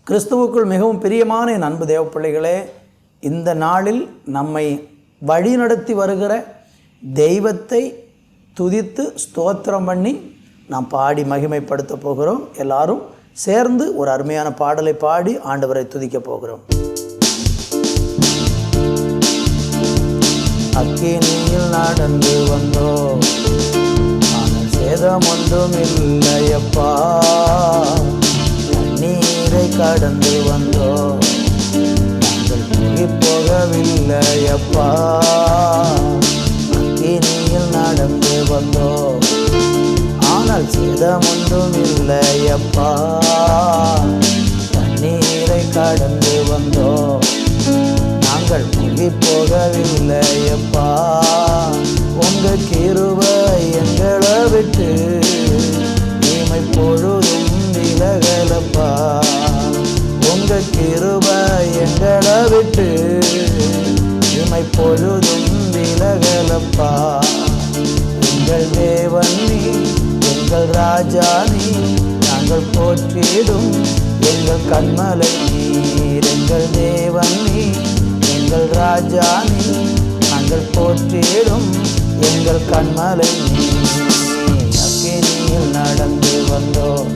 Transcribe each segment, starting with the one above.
கிறிஸ்துவுக்குள் மிகவும் பிரியமான என் அன்பு தேவ பிள்ளைகளே, இந்த நாளில் நம்மை வழிநடத்தி வருகிற தெய்வத்தை துதித்து ஸ்தோத்திரம் பண்ணி நாம் பாடி மகிமைப்படுத்த போகிறோம். எல்லாரும் சேர்ந்து ஒரு அருமையான பாடலை பாடி ஆண்டவரை துதிக்க போகிறோம். அக்கினியில் நடந்து வந்தோம், ஆனால் சேதம் ஒன்றும் இல்லையப்பா. நீரை கடந்து வந்தோம், நாங்கள் போகி போகவில்லையப்பா. அக்கினியில் நடந்து வந்தோம், ஆனால் சேதம் ஒன்றும் இல்லையப்பா. தண்ணீரை கடந்து வந்தோம், நாங்கள் போகி போகவில்லையப்பா. உங்க கிருபை எங்களை விட்டு இமை பொழுதும் விலகலப்பா. உங்க கிருபை எங்களை விட்டு இமை பொழுதும் விலகலப்பா. எங்கள் தேவன் நீ, எங்கள் ராஜா நீ, நாங்கள் போற்றிடும் எங்கள் கண்மலை நீர். எங்கள் தேவன் நீ, எங்கள் ராஜா நீ, நாங்கள் போற்றிடும் எங்கள் கண்மலை நீர். அக்கினியில் நடந்து வந்தோம்,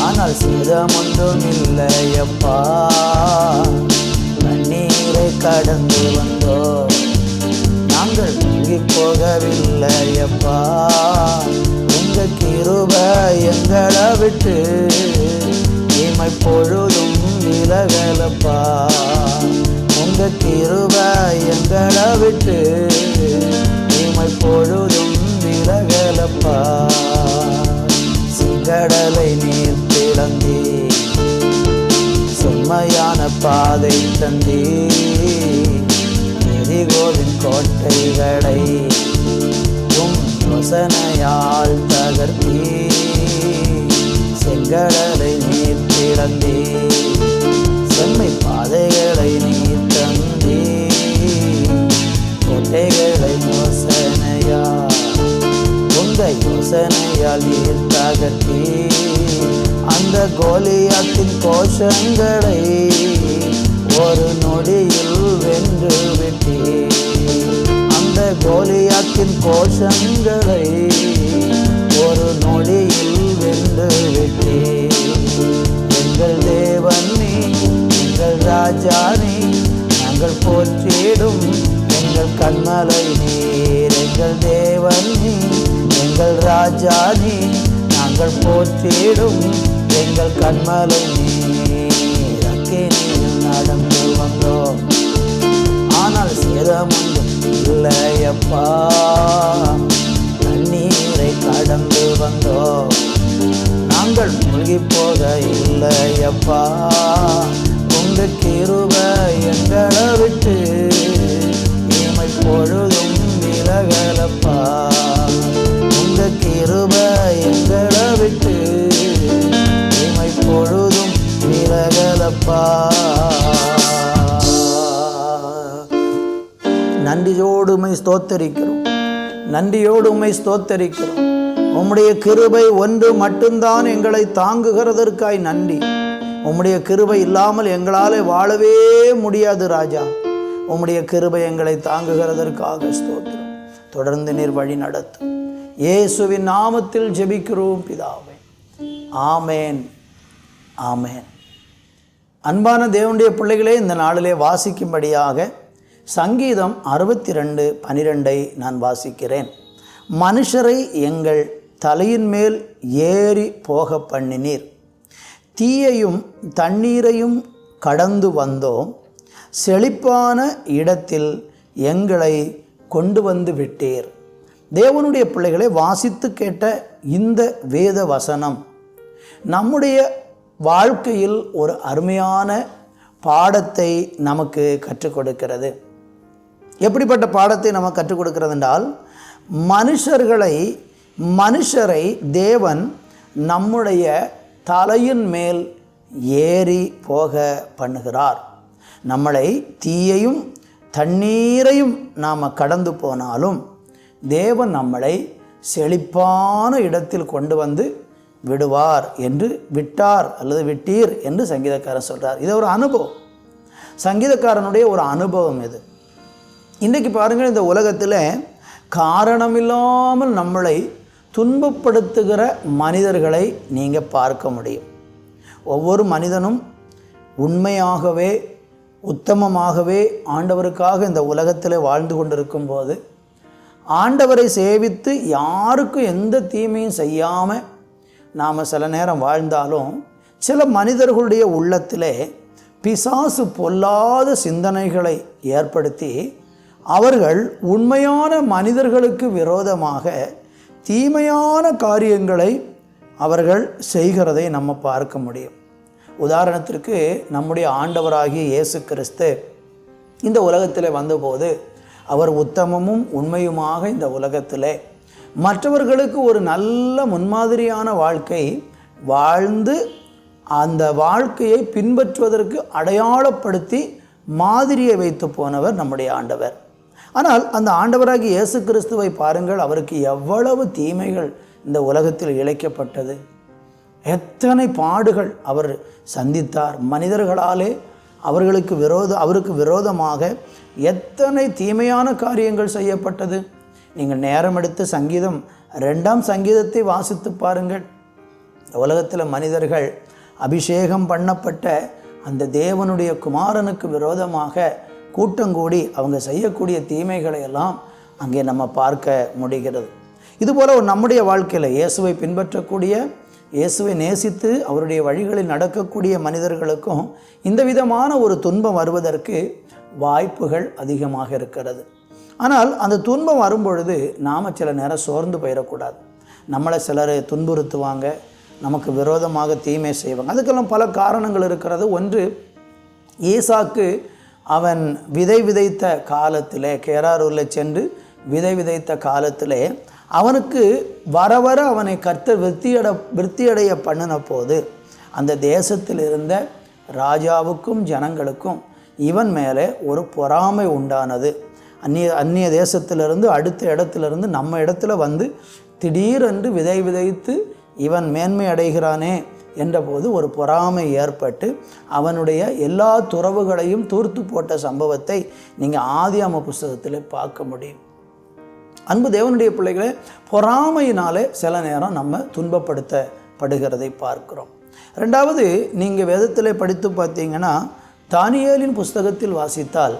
ஆனால் சேதம் ஒன்றும் இல்லையப்பா. தண்ணீரை கடந்து வந்தோம், நாங்கள் மூழ்கி போகவில்லையப்பா. உங்க கிருபை எங்களை விட்டு இமை பொழுதும் விலகலப்பா. உங்க கிருபை எங்களை விட்டு இமை பொழுதும் விலகலப்பா. கடலை நீர் பிளந்தி செம்மையான பாதை தந்தி. எரிகோவின் கோட்டைகளை உம் யோசனையால் தகர்த்தி. செங்கடலை நீர் பிளந்தி செம்மை பாதைகளை நீர் தந்தி. கோட்டைகளை யோசனையால் உங்க யோசனையால் நீர் தகர்த்தி. அந்த கோலியாத்தின் கோஷங்களை ஒரு நொடியில் வென்று விட்டி. அந்த கோலியாத்தின் கோஷங்களை ஒரு நொடியில் வென்று விட்டி. எங்கள் தேவன் நீ, எங்கள் ராஜா நீ, நாங்கள் போற்றிடும் எங்கள் கண்மலை நீர். எங்கள் தேவன் நீ, எங்கள் ராஜா நீ, நாங்கள் போற்றிடும் எங்கள் கண்மலை நீர். அக்கினியில் நடந்து வந்தோம், ஆனால் சேதம் ஒன்றும் இல்லையப்பா. தண்ணீரை கடந்து வந்தோம், நாங்கள் மூழ்கி போக இல்லையப்பா. உங்க கிருபை எங்களை விட்டு இமை பொழுதும் விலகலப்பா. உங்க கிருபை எங்களை விட்டு இமை பொழுதும் விலகலப்பா. நன்றியோடு உம்மை ஸ்தோத்தரிக்கிறோம், நன்றியோடு உம்மை ஸ்தோத்தரிக்கிறோம். உம்முடைய கிருபை ஒன்று மட்டும்தான் எங்களை தாங்குகிறதற்காய் நன்றி. உம்முடைய கிருபை இல்லாமல் எங்களால் வாழவே முடியாது ராஜா. உம்முடைய கிருபை எங்களை தாங்குகிறதற்காக ஸ்தோத்திரம். தொடர்ந்து நீர் வழி நடத்தும். இயேசுவின் நாமத்தில் ஜெபிக்கிறோம் பிதாவே, ஆமேன், ஆமேன். அன்பான தேவனுடைய பிள்ளைகளே, இந்த நாளிலே வாசிக்கும்படியாக சங்கீதம் 62:12 நான் வாசிக்கிறேன். மனுஷரை எங்கள் தலையின் மேல் ஏறி போக பண்ணினீர், தீயையும் தண்ணீரையும் கடந்து வந்தோம், செழிப்பான இடத்தில் எங்களை கொண்டு வந்து விட்டீர். தேவனுடைய பிள்ளைகளை வாசித்து கேட்ட இந்த வேத வசனம் நம்முடைய வாழ்க்கையில் ஒரு அருமையான பாடத்தை நமக்கு கற்றுக் கொடுக்கிறது. எப்படிப்பட்ட பாடத்தை நமக்கு கற்றுக் கொடுக்கிறது என்றால், மனுஷரை தேவன் நம்முடைய தலையின் மேல் ஏறி போக பண்ணுகிறார். நம்மளை தீயையும் தண்ணீரையும் நாம் கடந்து போனாலும் தேவன் நம்மளை செழிப்பான இடத்தில் கொண்டு வந்து விடுவார் என்று விட்டார் அல்லது விட்டீர் என்று சங்கீதக்காரன் சொல்கிறார். இது ஒரு அனுபவம், சங்கீதக்காரனுடைய ஒரு அனுபவம் இது. இன்றைக்கு பாருங்கள், இந்த உலகத்தில் காரணமில்லாமல் நம்மளை துன்பப்படுத்துகிற மனிதர்களை நீங்கள் பார்க்க முடியும். ஒவ்வொரு மனிதனும் உண்மையாகவே உத்தமமாகவே ஆண்டவருக்காக இந்த உலகத்தில் வாழ்ந்து கொண்டிருக்கும் போது, ஆண்டவரை சேவித்து யாருக்கும் எந்த தீமையும் செய்யாமல் நாம் சில நேரம் வாழ்ந்தாலும், சில மனிதர்களுடைய உள்ளத்திலே பிசாசு பொல்லாத சிந்தனைகளை ஏற்படுத்தி அவர்கள் உண்மையான மனிதர்களுக்கு விரோதமாக தீமையான காரியங்களை அவர்கள் செய்கிறதை நம்ம பார்க்க முடியும். உதாரணத்திற்கு, நம்முடைய ஆண்டவராகிய இயேசு கிறிஸ்து இந்த உலகத்தில் வந்தபோது அவர் உத்தமமும் உண்மையுமாக இந்த உலகத்தில் மற்றவர்களுக்கு ஒரு நல்ல முன்மாதிரியான வாழ்க்கை வாழ்ந்து அந்த வாழ்க்கையை பின்பற்றுவதற்கு அடையாளப்படுத்தி மாதிரியை வைத்து போனவர் நம்முடைய ஆண்டவர். ஆனால் அந்த ஆண்டவராகிய இயேசு கிறிஸ்துவை பாருங்கள், அவருக்கு எவ்வளவு தீமைகள் இந்த உலகத்தில் இழைக்கப்பட்டது, எத்தனை பாடுகள் அவர் சந்தித்தார். மனிதர்களாலே அவருக்கு விரோதமாக எத்தனை தீமையான காரியங்கள் செய்யப்பட்டது. நீங்கள் நேரம் எடுத்து சங்கீதம் 2ஆம் சங்கீதத்தை வாசித்து பாருங்கள். உலகத்தில் மனிதர்கள் அபிஷேகம் பண்ணப்பட்ட அந்த தேவனுடைய குமாரனுக்கு விரோதமாக கூட்டங்கூடி அவங்க செய்யக்கூடிய தீமைகளை எல்லாம் அங்கே நம்ம பார்க்க முடிகிறது. இதுபோல் நம்முடைய வாழ்க்கையில் இயேசுவை பின்பற்றக்கூடிய, இயேசுவை நேசித்து அவருடைய வழிகளில் நடக்கக்கூடிய மனிதர்களுக்கும் இந்த விதமான ஒரு துன்பம் வருவதற்கு வாய்ப்புகள் அதிகமாக இருக்கிறது. ஆனால் அந்த துன்பம் வரும்பொழுது நாம் சில நேரம் சோர்ந்து போயிடக்கூடாது. நம்மளை சிலர் துன்புறுத்துவாங்க, நமக்கு விரோதமாக தீமை செய்வாங்க. அதுக்கெல்லாம் பல காரணங்கள் இருக்கிறது. ஒன்று, ஈசாக்கு அவன் விதை விதைத்த காலத்திலே, கேராரூரில் சென்று விதை விதைத்த காலத்திலே அவனுக்கு வர வர அவனை கர்த்தர் விருத்தியடைய பண்ணின போது அந்த தேசத்தில் இருந்த ராஜாவுக்கும் ஜனங்களுக்கும் இவன் மேலே ஒரு பொறாமை உண்டானது. அந்நிய தேசத்திலிருந்து அடுத்த இடத்திலிருந்து நம்ம இடத்துல வந்து திடீரென்று விதை விதைத்து இவன் மேன்மை அடைகிறானே என்றபோது ஒரு பொறாமை ஏற்பட்டு அவனுடைய எல்லா துறவுகளையும் தூர்த்து போட்ட சம்பவத்தை நீங்கள் ஆதியாகம புஸ்தகத்தில் பார்க்க முடியும். அன்பு தேவனுடைய பிள்ளைகளே, பொறாமையினாலே சில நேரம் நம்ம துன்பப்படுத்தப்படுகிறதை பார்க்கிறோம். ரெண்டாவது, நீங்கள் வேதத்திலே படித்து பார்த்தீங்கன்னா தானியேலின் புஸ்தகத்தில் வாசித்தால்,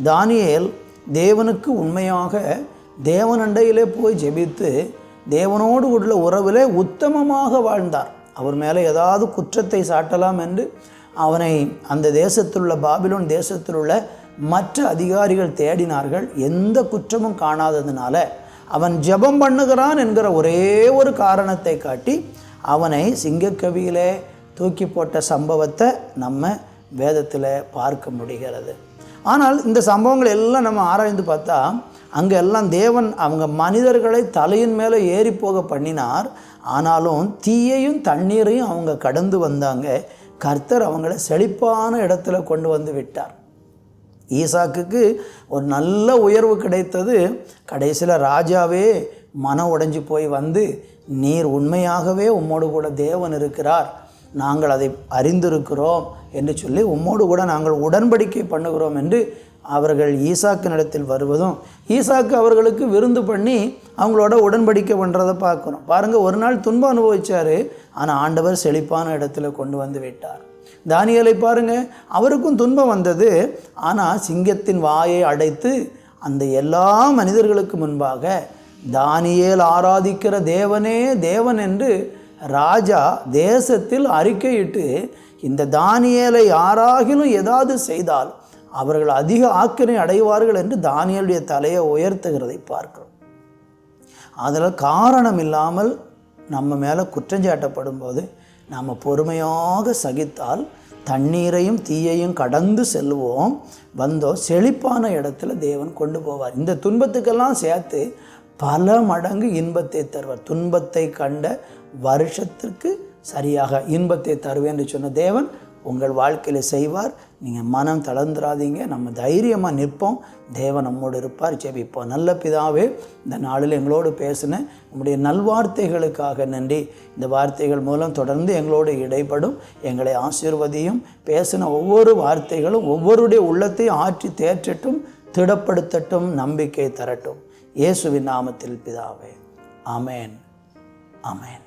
தானியேல் தேவனுக்கு உண்மையாக தேவனண்டையிலே போய் ஜெபித்து தேவனோடு உள்ள உறவிலே உத்தமமாக வாழ்ந்தார். அவர் மேலே ஏதாவது குற்றத்தை சாட்டலாம் என்று அவனை அந்த தேசத்தில் உள்ள பாபிலோன் தேசத்தில் உள்ள மற்ற அதிகாரிகள் தேடினார்கள். எந்த குற்றமும் காணாததுனால அவன் ஜெபம் பண்ணுகிறான் என்கிற ஒரே ஒரு காரணத்தை காட்டி அவனை சிங்கக்கவியிலே தூக்கி போட்ட சம்பவத்தை நம்ம வேதத்தில் பார்க்க முடிகிறது. ஆனால் இந்த சம்பவங்கள் எல்லாம் நம்ம ஆராய்ந்து பார்த்தா அங்கே எல்லாம் தேவன் அவங்க மனிதர்களை தலையின் மேலே ஏறி போக பண்ணினார். ஆனாலும் தீயையும் தண்ணீரையும் அவங்க கடந்து வந்தாங்க. கர்த்தர் அவங்கள செழிப்பான இடத்துல கொண்டு வந்து விட்டார். ஈசாக்குக்கு ஒரு நல்ல உயர்வு கிடைத்தது. கடைசியில் ராஜாவே மனம் உடைஞ்சு போய் வந்து, நீர் உண்மையாகவே உம்மோடு கூட தேவன் இருக்கிறார், நாங்கள் அதை அறிந்திருக்கிறோம் என்று சொல்லி உம்மோடு கூட நாங்கள் உடன்படிக்கை பண்ணுகிறோம் என்று அவர்கள் ஈசாக்கினிடத்தில் வருவதும், ஈசாக்கு அவர்களுக்கு விருந்து பண்ணி அவங்களோட உடன்படிக்கை பண்ணுறதை பார்க்குறோம். பாருங்கள், ஒரு நாள் துன்பம் அனுபவித்தார், ஆனால் ஆண்டவர் செழிப்பான இடத்துல கொண்டு வந்து விட்டார். தானியேலை பாருங்கள், அவருக்கும் துன்பம் வந்தது, ஆனால் சிங்கத்தின் வாயை அடைத்து அந்த எல்லா மனிதர்களுக்கு முன்பாக தானியேல் ஆராதிக்கிற தேவனே தேவன் என்று ராஜா தேசத்தில் அறிக்கையிட்டு, இந்த தானியேலை யாராகிலும் ஏதாவது செய்தால் அவர்கள் அதிக ஆக்கினை அடைவார்கள் என்று தானியேலுடைய தலையை உயர்த்துகிறதை பார்க்கிறோம். அதில் காரணம் இல்லாமல் நம்ம மேலே குற்றஞ்சாட்டப்படும் போது நாம் பொறுமையாக சகித்தால் தண்ணீரையும் தீயையும் கடந்து செல்வோம், வந்தோம் செழிப்பான இடத்துல தேவன் கொண்டு போவார். இந்த துன்பத்துக்கெல்லாம் சேர்த்து பல மடங்கு இன்பத்தை தருவார். துன்பத்தை கண்ட வருஷத்திற்கு சரியாக இன்பத்தை தருவேன் என்று சொன்ன தேவன் உங்கள் வாழ்க்கையில் செய்வார். நீங்கள் மனம் தளர்ந்துடாதீங்க. நம்ம தைரியமாக நிற்போம். தேவன் நம்மோடு இருப்பார். ஜெபிப்போம். நல்ல பிதாவே, இந்த நாளில் எங்களோடு பேசின உங்களுடைய நல்வார்த்தைகளுக்காக நன்றி. இந்த வார்த்தைகள் மூலம் தொடர்ந்து எங்களோடு இடைப்படும், எங்களை ஆசீர்வதியும். பேசின ஒவ்வொரு வார்த்தைகளும் ஒவ்வொருடைய உள்ளத்தையும் ஆற்றி தேற்றட்டும், திடப்படுத்தட்டும், நம்பிக்கை தரட்டும். இயேசுவின் நாமத்தில் பிதாவே, ஆமேன், ஆமேன்.